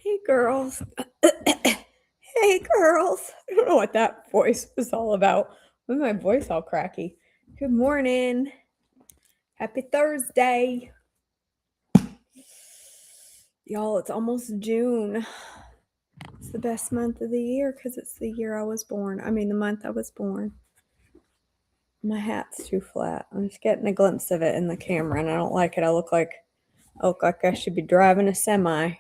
Hey girls. Hey girls. I don't know what that voice was all about. Why is my voice all cracky? Good morning. Happy Thursday. Y'all, it's almost June. It's the best month of the year because it's the year I was born. The month I was born. My hat's too flat. I'm just getting a glimpse of it in the camera and I don't like it. I look like I should be driving a semi.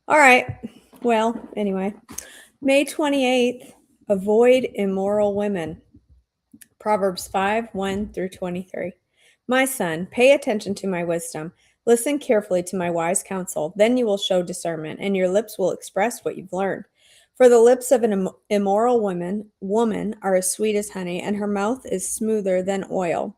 All right. Well, anyway. May 28th, avoid immoral women. Proverbs 5:1-23. My son, pay attention to my wisdom. Listen carefully to my wise counsel. Then you will show discernment, and your lips will express what you've learned. For the lips of an immoral woman are as sweet as honey, and her mouth is smoother than oil.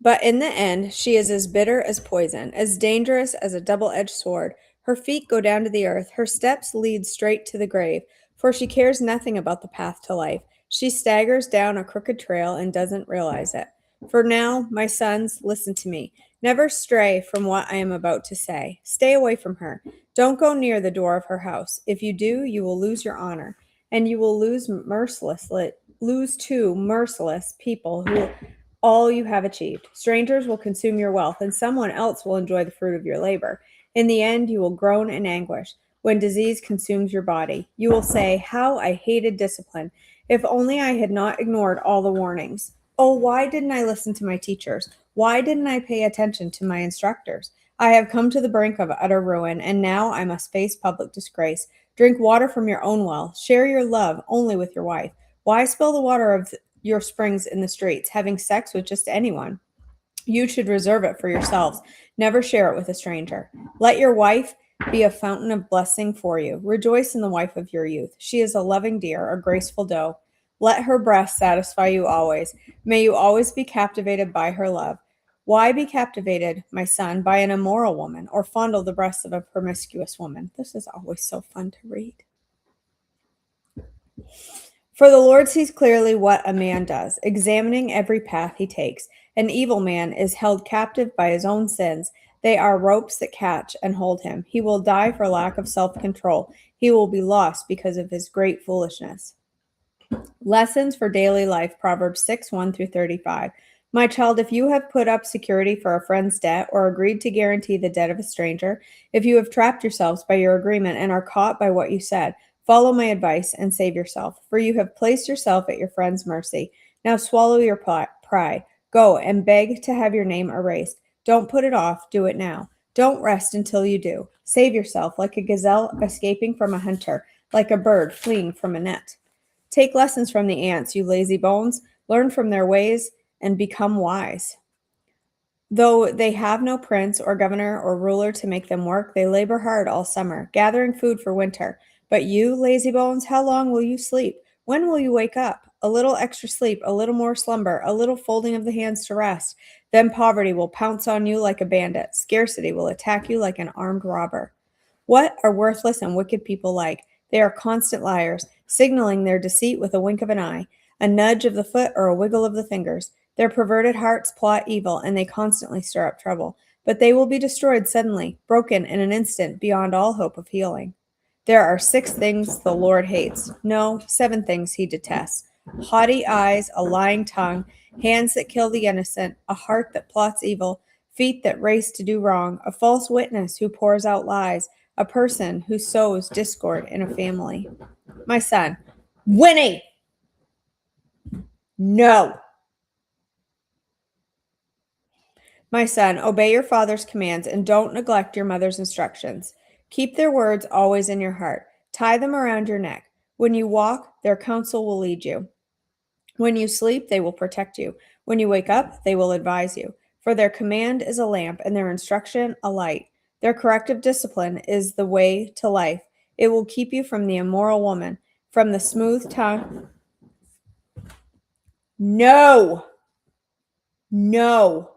But in the end, she is as bitter as poison, as dangerous as a double-edged sword. Her feet go down to the earth, her steps lead straight to the grave, for she cares nothing about the path to life. She staggers down a crooked trail and doesn't realize it. For now, my sons, listen to me. Never stray from what I am about to say. Stay away from her. Don't go near the door of her house. If you do, you will lose your honor, and you will lose two merciless people who all you have achieved. Strangers will consume your wealth, and someone else will enjoy the fruit of your labor. In the end, you will groan in anguish when disease consumes your body. You will say, "How I hated discipline! If only I had not ignored all the warnings. Oh, why didn't I listen to my teachers? Why didn't I pay attention to my instructors? I have come to the brink of utter ruin, and now I must face public disgrace. Drink water from your own well. Share your love only with your wife. Why spill the water of your springs in the streets, having sex with just anyone? You should reserve it for yourselves. Never share it with a stranger. Let your wife be a fountain of blessing for you. Rejoice in the wife of your youth. She is a loving deer, a graceful doe. Let her breast satisfy you always. May you always be captivated by her love. Why be captivated, my son, by an immoral woman, or fondle the breasts of a promiscuous woman? This is always so fun to read. For the Lord sees clearly what a man does, examining every path he takes. An evil man is held captive by his own sins. They are ropes that catch and hold him. He will die for lack of self-control. He will be lost because of his great foolishness. Lessons for daily life, Proverbs 6:1-35. My child, if you have put up security for a friend's debt or agreed to guarantee the debt of a stranger, if you have trapped yourselves by your agreement and are caught by what you said, follow my advice and save yourself, for you have placed yourself at your friend's mercy. Now swallow your pride. Go and beg to have your name erased. Don't put it off. Do it now. Don't rest until you do. Save yourself like a gazelle escaping from a hunter, like a bird fleeing from a net. Take lessons from the ants, you lazy bones. Learn from their ways and become wise. Though they have no prince or governor or ruler to make them work, they labor hard all summer, gathering food for winter. But you, lazy bones, how long will you sleep? When will you wake up? A little extra sleep, a little more slumber, a little folding of the hands to rest. Then poverty will pounce on you like a bandit. Scarcity will attack you like an armed robber. What are worthless and wicked people like? They are constant liars, signaling their deceit with a wink of an eye, a nudge of the foot, or a wiggle of the fingers. Their perverted hearts plot evil, and they constantly stir up trouble. But they will be destroyed suddenly, broken in an instant, beyond all hope of healing. There are 6 things the Lord hates. No, 7 things he detests. Haughty eyes, a lying tongue, hands that kill the innocent, a heart that plots evil, feet that race to do wrong, a false witness who pours out lies, a person who sows discord in a family. My son, Winnie! No! My son, obey your father's commands and don't neglect your mother's instructions. Keep their words always in your heart. Tie them around your neck. When you walk, their counsel will lead you. When you sleep, they will protect you. When you wake up, they will advise you. For their command is a lamp and their instruction a light. Their corrective discipline is the way to life. It will keep you from the immoral woman, from the smooth tongue. No! No!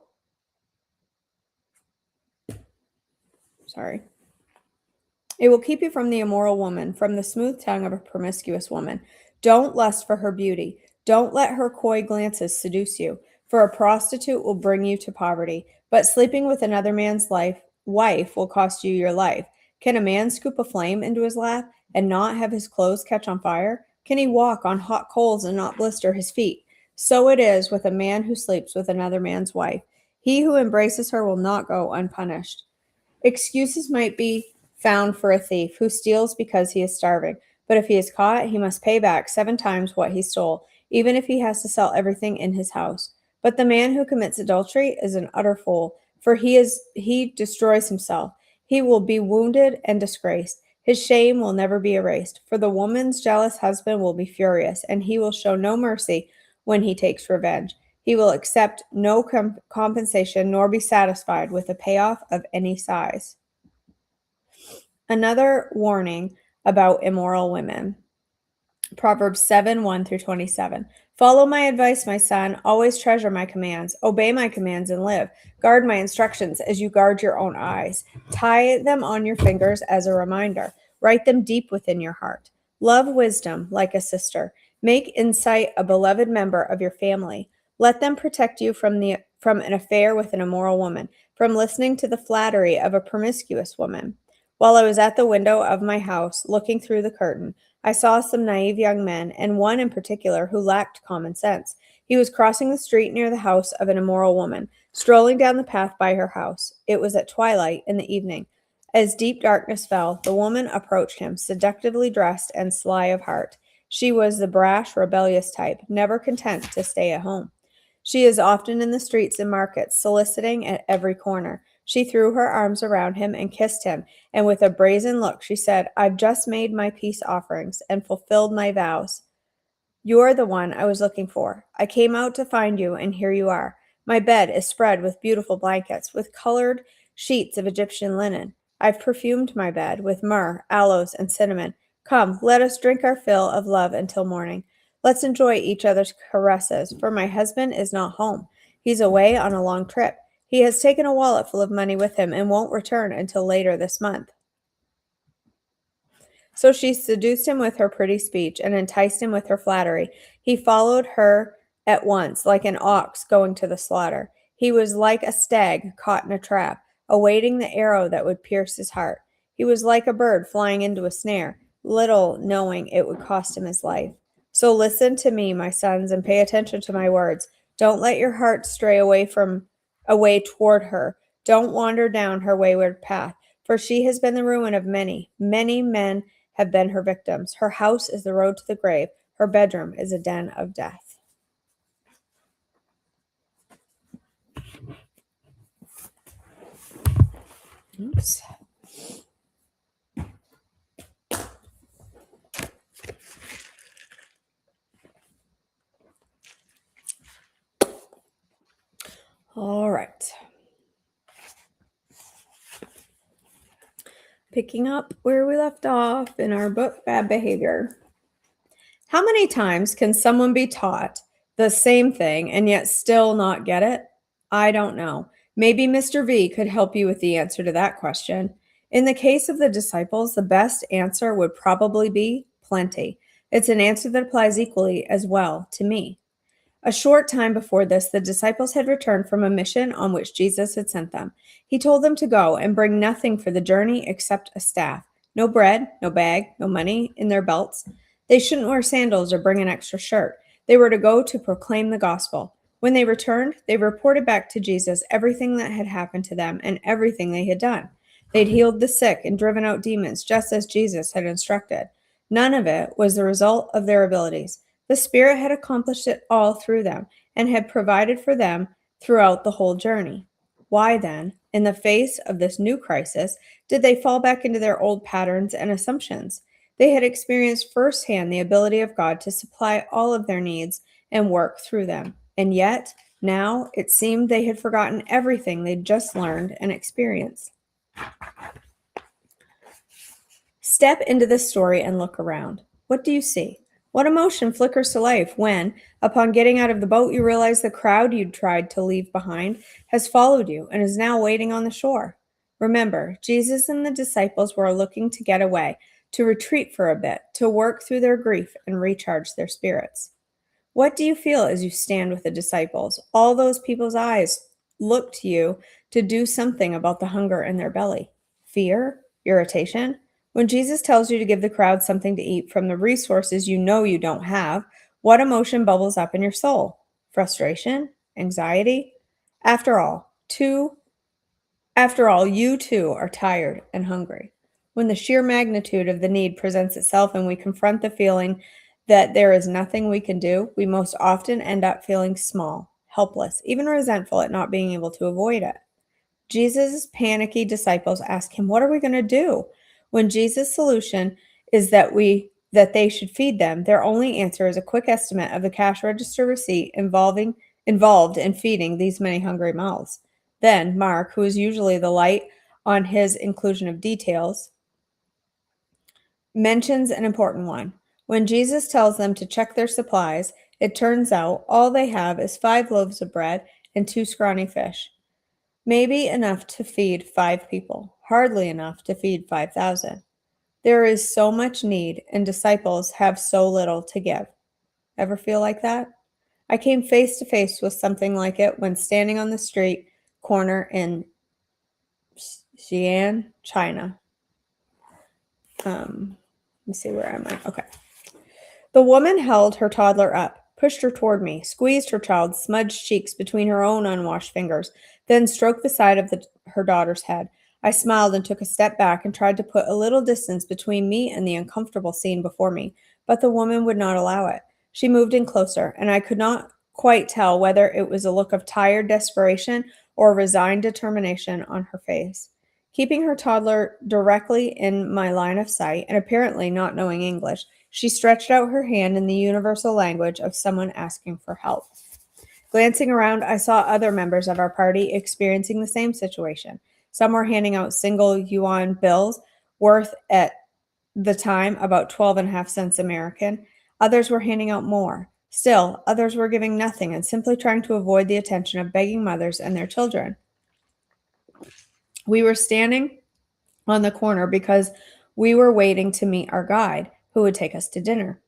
Sorry. It will keep you from the immoral woman, from the smooth tongue of a promiscuous woman. Don't lust for her beauty. Don't let her coy glances seduce you, for a prostitute will bring you to poverty, but sleeping with another man's wife will cost you your life. Can a man scoop a flame into his lap and not have his clothes catch on fire? Can he walk on hot coals and not blister his feet? So it is with a man who sleeps with another man's wife. He who embraces her will not go unpunished. Excuses might be found for a thief who steals because he is starving, but if he is caught, he must pay back 7 times what he stole, even if he has to sell everything in his house. But the man who commits adultery is an utter fool, for he destroys himself. He will be wounded and disgraced. His shame will never be erased, for the woman's jealous husband will be furious, and he will show no mercy when he takes revenge. He will accept no compensation nor be satisfied with a payoff of any size. Another warning about immoral women. Proverbs 7:1-27. Follow my advice, my son. Always treasure my commands. Obey my commands and live. Guard my instructions as you guard your own eyes. Tie them on your fingers as a reminder. Write them deep within your heart. Love wisdom like a sister. Make insight a beloved member of your family. Let them protect you from an affair with an immoral woman, from listening to the flattery of a promiscuous woman. While I was at the window of my house, looking through the curtain, I saw some naive young men, and one in particular who lacked common sense. He was crossing the street near the house of an immoral woman, strolling down the path by her house. It was at twilight in the evening. As deep darkness fell, the woman approached him, seductively dressed and sly of heart. She was the brash, rebellious type, never content to stay at home. She is often in the streets and markets, soliciting at every corner. She threw her arms around him and kissed him, and with a brazen look she said, I've just made my peace offerings and fulfilled my vows. You're the one I was looking for. I came out to find you, and here you are. My bed is spread with beautiful blankets, with colored sheets of Egyptian linen. I've perfumed my bed with myrrh, aloes, and cinnamon. Come, let us drink our fill of love until morning. Let's enjoy each other's caresses, for my husband is not home. He's away on a long trip. He has taken a wallet full of money with him and won't return until later this month. So she seduced him with her pretty speech and enticed him with her flattery. He followed her at once, like an ox going to the slaughter. He was like a stag caught in a trap, awaiting the arrow that would pierce his heart. He was like a bird flying into a snare, little knowing it would cost him his life. So listen to me, my sons, and pay attention to my words. Don't let your heart stray away toward her. Don't wander down her wayward path, for she has been the ruin of many. Many men have been her victims. Her house is the road to the grave. Her bedroom is a den of death. Oops. All right. Picking up where we left off in our book, Bad Behavior. How many times can someone be taught the same thing and yet still not get it? I don't know. Maybe Mr. V could help you with the answer to that question. In the case of the disciples, the best answer would probably be plenty. It's an answer that applies equally as well to me. A short time before this, the disciples had returned from a mission on which Jesus had sent them. He told them to go and bring nothing for the journey except a staff. No bread, no bag, no money in their belts. They shouldn't wear sandals or bring an extra shirt. They were to go to proclaim the gospel. When they returned, they reported back to Jesus everything that had happened to them and everything they had done. They'd healed the sick and driven out demons just as Jesus had instructed. None of it was the result of their abilities. The Spirit had accomplished it all through them and had provided for them throughout the whole journey. Why then, in the face of this new crisis, did they fall back into their old patterns and assumptions? They had experienced firsthand the ability of God to supply all of their needs and work through them. And yet, now it seemed they had forgotten everything they'd just learned and experienced. Step into this story and look around. What do you see? What emotion flickers to life when, upon getting out of the boat, you realize the crowd you'd tried to leave behind has followed you and is now waiting on the shore? Remember, Jesus and the disciples were looking to get away, to retreat for a bit, to work through their grief and recharge their spirits. What do you feel as you stand with the disciples? All those people's eyes look to you to do something about the hunger in their belly. Fear? Irritation? When Jesus tells you to give the crowd something to eat from the resources you know you don't have, what emotion bubbles up in your soul? Frustration? Anxiety? After all, two After all, you too are tired and hungry. When the sheer magnitude of the need presents itself and we confront the feeling that there is nothing we can do, we most often end up feeling small, helpless, even resentful at not being able to avoid it. Jesus' panicky disciples ask him, "What are we going to do?" When Jesus' solution is that they should feed them, their only answer is a quick estimate of the cash register receipt involved in feeding these many hungry mouths. Then Mark, who is usually the light on his inclusion of details, mentions an important one. When Jesus tells them to check their supplies, it turns out all they have is 5 loaves of bread and 2 scrawny fish. Maybe enough to feed 5 people, hardly enough to feed 5,000. There is so much need, and disciples have so little to give. Ever feel like that? I came face to face with something like it when standing on the street corner in Xi'an, China. Let me see, where am I? Okay. The woman held her toddler up, pushed her toward me, squeezed her child's smudged cheeks between her own unwashed fingers, then stroked the side of her daughter's head. I smiled and took a step back and tried to put a little distance between me and the uncomfortable scene before me, but the woman would not allow it. She moved in closer, and I could not quite tell whether it was a look of tired desperation or resigned determination on her face. Keeping her toddler directly in my line of sight, and apparently not knowing English, she stretched out her hand in the universal language of someone asking for help. Glancing around, I saw other members of our party experiencing the same situation. Some were handing out single yuan bills worth at the time about 12.5 cents American. Others were handing out more. Still, others were giving nothing and simply trying to avoid the attention of begging mothers and their children. We were standing on the corner because we were waiting to meet our guide, who would take us to dinner.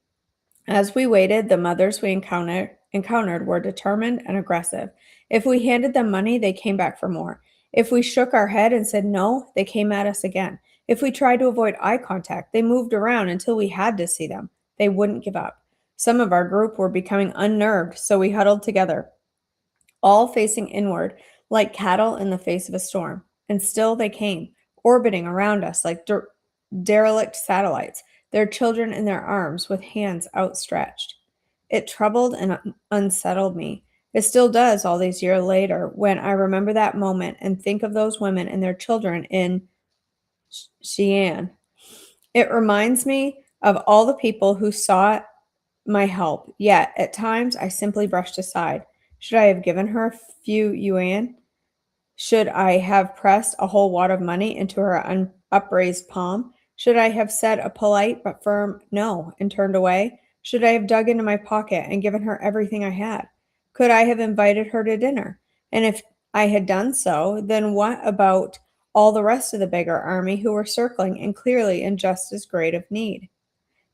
As we waited, the mothers we encountered were determined and aggressive. If we handed them money, they came back for more. If we shook our head and said no, they came at us again. If we tried to avoid eye contact, they moved around until we had to see them. They wouldn't give up. Some of our group were becoming unnerved, so we huddled together, all facing inward, like cattle in the face of a storm. And still they came, orbiting around us like derelict satellites, their children in their arms with hands outstretched. It troubled and unsettled me. It still does all these years later when I remember that moment and think of those women and their children in Xi'an. It reminds me of all the people who sought my help, yet at times I simply brushed aside. Should I have given her a few yuan? Should I have pressed a whole wad of money into her upraised palm? Should I have said a polite but firm no and turned away? Should I have dug into my pocket and given her everything I had? Could I have invited her to dinner? And if I had done so, then what about all the rest of the beggar army who were circling and clearly in just as great of need?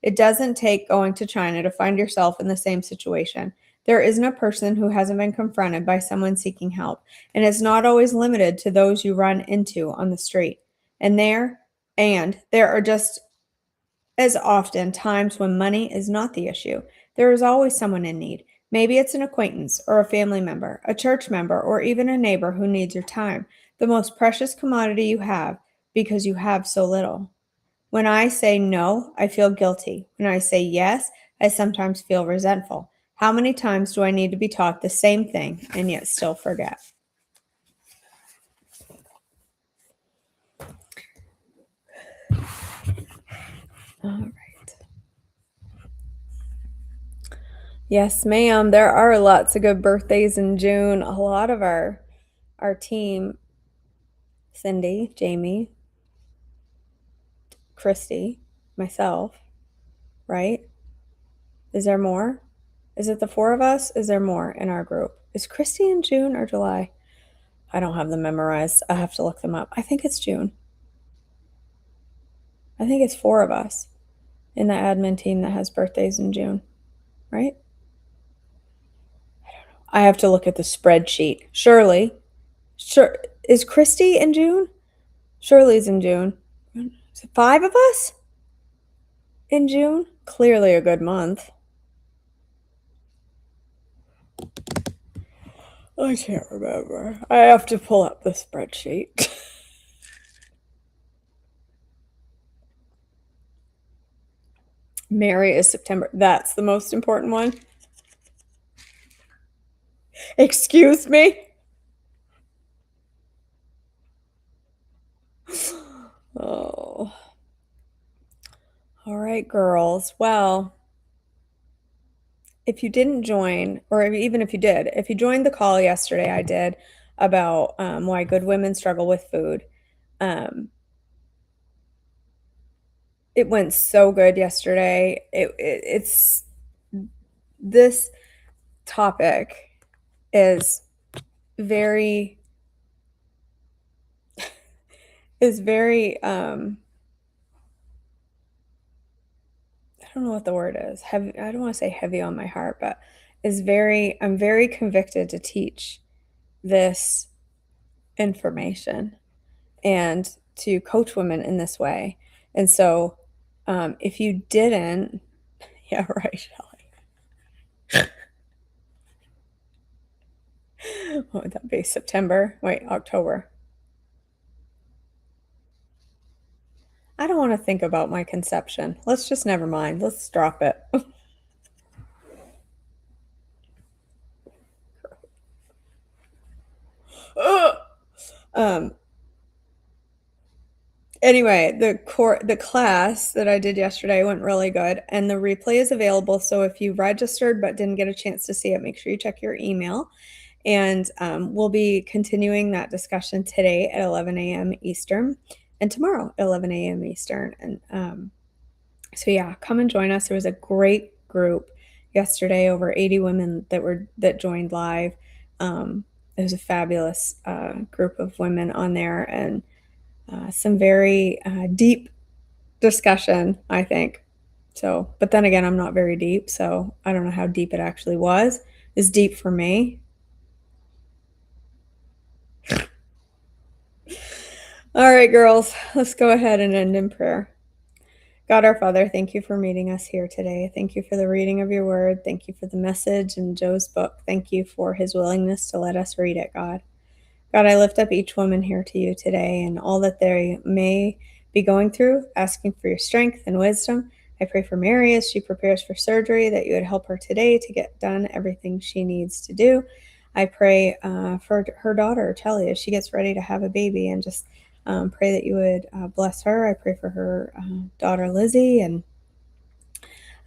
It doesn't take going to China to find yourself in the same situation. There isn't a person who hasn't been confronted by someone seeking help, and it's not always limited to those you run into on the street. And there are just as often times when money is not the issue. There is always someone in need. Maybe it's an acquaintance or a family member, a church member, or even a neighbor who needs your time, the most precious commodity you have because you have so little. When I say no, I feel guilty. When I say yes, I sometimes feel resentful. How many times do I need to be taught the same thing and yet still forget? All right. Yes, ma'am. There are lots of good birthdays in June. A lot of our team, Cindy, Jamie, Christy, myself, right? Is there more? Is it the 4 of us? Is there more in our group? Is Christy in June or July? I don't have them memorized. I have to look them up. I think it's June. I think it's 4 of us in the admin team that has birthdays in June, right? I have to look at the spreadsheet. Shirley, sure, is Christy in June? Shirley's in June. Is it 5 of us in June? Clearly a good month. I can't remember. I have to pull up the spreadsheet. Mary is September. That's the most important one. Excuse me? Oh. All right, girls. Well, if you didn't join, or even if you did, if you joined the call yesterday, I did about why good women struggle with food. Um, it went so good yesterday. It's this topic is very is very I don't know what the word is. Heavy, I don't want to say heavy on my heart, but I'm very convicted to teach this information and to coach women in this way. And so, if you didn't, yeah, right, Shelley. What would that be? September? Wait, October. I don't want to think about my conception. Let's just never mind. Let's drop it. um, Anyway, the class that I did yesterday went really good, and the replay is available. So if you registered but didn't get a chance to see it, make sure you check your email. And we'll be continuing that discussion today at 11 a.m. Eastern, and tomorrow at 11 a.m. Eastern. And so yeah, come and join us. There was a great group yesterday, over 80 women that joined live. It was a fabulous group of women on there, and some very deep discussion, I think. So, but then again, I'm not very deep, so I don't know how deep it actually was. It's deep for me. All right, girls, let's go ahead and end in prayer. God our Father, thank you for meeting us here today. Thank you for the reading of your word. Thank you for the message in Joe's book. Thank you for his willingness to let us read it, God. God, I lift up each woman here to you today and all that they may be going through, asking for your strength and wisdom. I pray for Mary as she prepares for surgery, that you would help her today to get done everything she needs to do. I pray for her daughter, Telly, as she gets ready to have a baby, and just pray that you would bless her. I pray for her daughter, Lizzie, and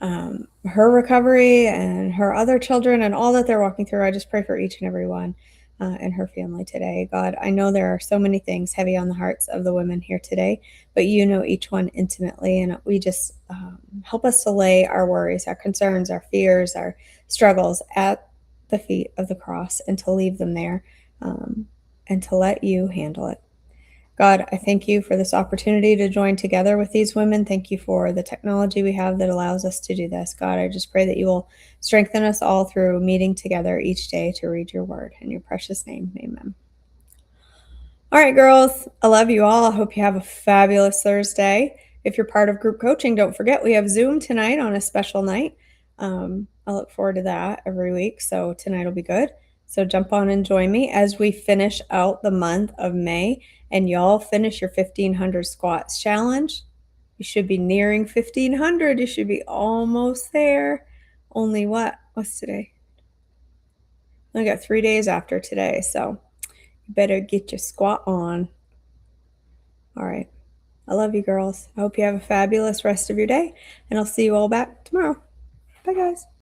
her recovery and her other children and all that they're walking through. I just pray for each and every one in her family today. God, I know there are so many things heavy on the hearts of the women here today, but you know each one intimately. And we just help us to lay our worries, our concerns, our fears, our struggles at the feet of the cross, and to leave them there, and to let you handle it. God, I thank you for this opportunity to join together with these women. Thank you for the technology we have that allows us to do this. God, I just pray that you will strengthen us all through meeting together each day to read your word. In your precious name, amen. All right, girls, I love you all. I hope you have a fabulous Thursday. If you're part of group coaching, don't forget we have Zoom tonight on a special night. I look forward to that every week, so tonight will be good. So jump on and join me as we finish out the month of May, and y'all finish your 1,500 squats challenge. You should be nearing 1,500. You should be almost there. Only what? What's today? I got 3 days after today, so you better get your squat on. All right. I love you, girls. I hope you have a fabulous rest of your day, and I'll see you all back tomorrow. Bye, guys.